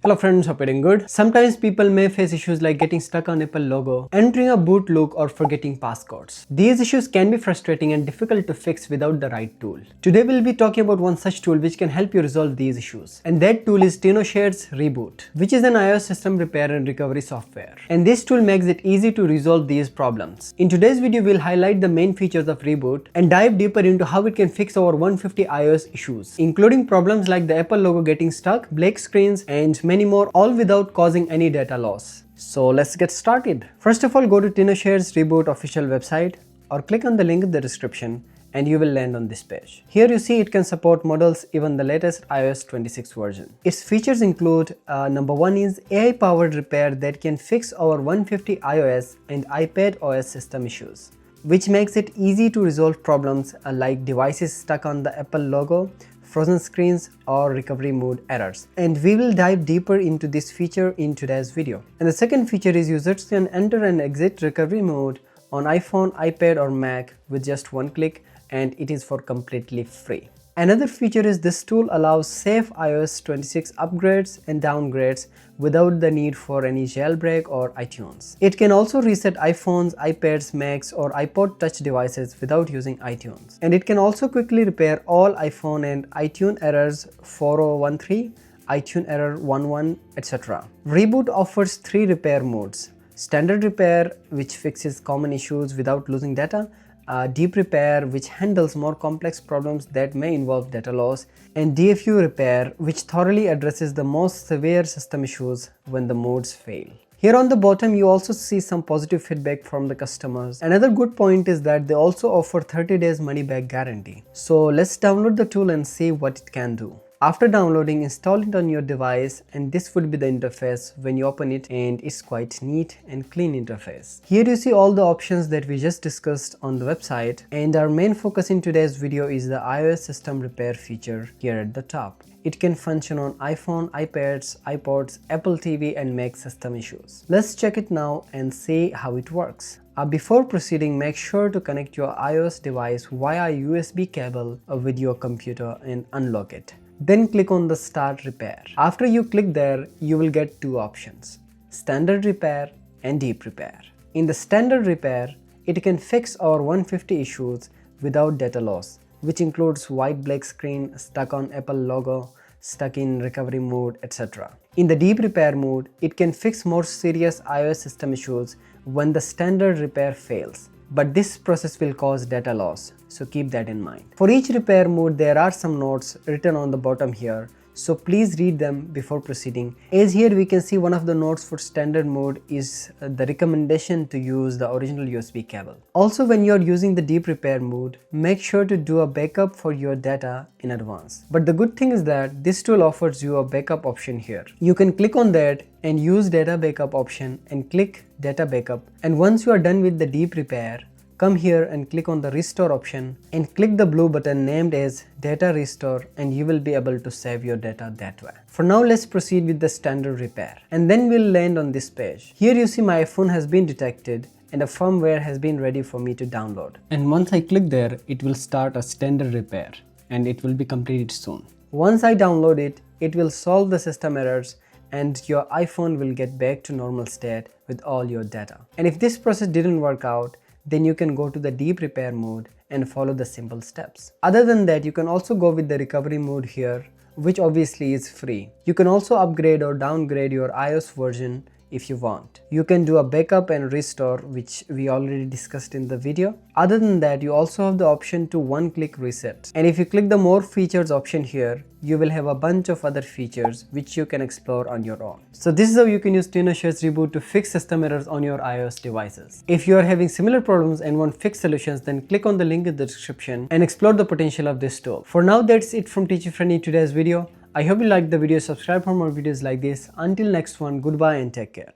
Hello friends, hope you're doing good. Sometimes people may face issues like getting stuck on Apple logo, entering a boot look or forgetting passcodes. These issues can be frustrating and difficult to fix without the right tool. Today we'll be talking about one such tool which can help you resolve these issues. And that tool is Tenoshare's ReiBoot, which is an iOS system repair and recovery software. And this tool makes it easy to resolve these problems. In today's video we'll highlight the main features of ReiBoot and dive deeper into how it can fix over 150 iOS issues, including problems like the Apple logo getting stuck, black screens, and many more, all without causing any data loss. So let's get started. First of all, go to Tenoshare's ReiBoot official website or click on the link in the description and you will land on this page. Here you see it can support models even the latest iOS 26 version. Its features include number one is AI powered repair that can fix over 150 iOS and iPad OS system issues, which makes it easy to resolve problems like devices stuck on the Apple logo, frozen screens, or recovery mode errors. And we will dive deeper into this feature in today's video. And the second feature is users can enter and exit recovery mode on iPhone, iPad, or Mac with just one click, and it is for completely free. Another feature is this tool allows safe iOS 26 upgrades and downgrades without the need for any jailbreak or iTunes. It can also reset iPhones, iPads, Macs, or iPod Touch devices without using iTunes. And it can also quickly repair all iPhone and iTunes errors 4013, iTunes error 11, etc. ReiBoot offers 3 repair modes: standard repair, which fixes common issues without losing data; deep repair, which handles more complex problems that may involve data loss; and DFU repair, which thoroughly addresses the most severe system issues when the modes fail. Here on the bottom you also see some positive feedback from the customers. Another good point is that they also offer 30 days money back guarantee. So let's download the tool and see what it can do. After downloading, install it on your device, and this would be the interface when you open it, and it's quite neat and clean interface. Here you see all the options that we just discussed on the website, and our main focus in today's video is the iOS system repair feature here at the top. It can function on iPhone, iPads, iPods, Apple TV, and Mac system issues. Let's check it now and see how it works. Before proceeding, make sure to connect your iOS device via USB cable with your computer and unlock it. Then click on the Start Repair. After you click there, you will get 2 options: Standard Repair and Deep Repair. In the Standard Repair, it can fix over 150 issues without data loss, which includes white black screen, stuck on Apple logo, stuck in recovery mode, etc. In the Deep Repair mode, it can fix more serious iOS system issues when the Standard Repair fails. But this process will cause data loss, so keep that in mind. For each repair mode, there are some notes written on the bottom here, so please read them before proceeding. As here we can see, one of the notes for standard mode is the recommendation to use the original USB cable. Also, when you're using the deep repair mode, make sure to do a backup for your data in advance. But the good thing is that this tool offers you a backup option here. You can click on that and use data backup option and click data backup. And once you are done with the deep repair, come here and click on the restore option and click the blue button named as data restore, and you will be able to save your data that way. For now, let's proceed with the standard repair, and then we'll land on this page. Here you see my iPhone has been detected and a firmware has been ready for me to download. And once I click there, it will start a standard repair and it will be completed soon. Once I download it, it will solve the system errors and your iPhone will get back to normal state with all your data. And if this process didn't work out, then you can go to the deep repair mode and follow the simple steps. Other than that, you can also go with the recovery mode here, which obviously is free. You can also upgrade or downgrade your iOS version if you want. You can do a backup and restore, which we already discussed in the video. Other than that, you also have the option to one-click reset. And if you click the more features option here, you will have a bunch of other features which you can explore on your own. So this is how you can use Tenoshare's ReiBoot to fix system errors on your iOS devices. If you are having similar problems and want fixed solutions, then click on the link in the description and explore the potential of this tool. For now, that's it from Teacher Friendly in today's video. I hope you liked the video. Subscribe for more videos like this. Until next one, goodbye and take care.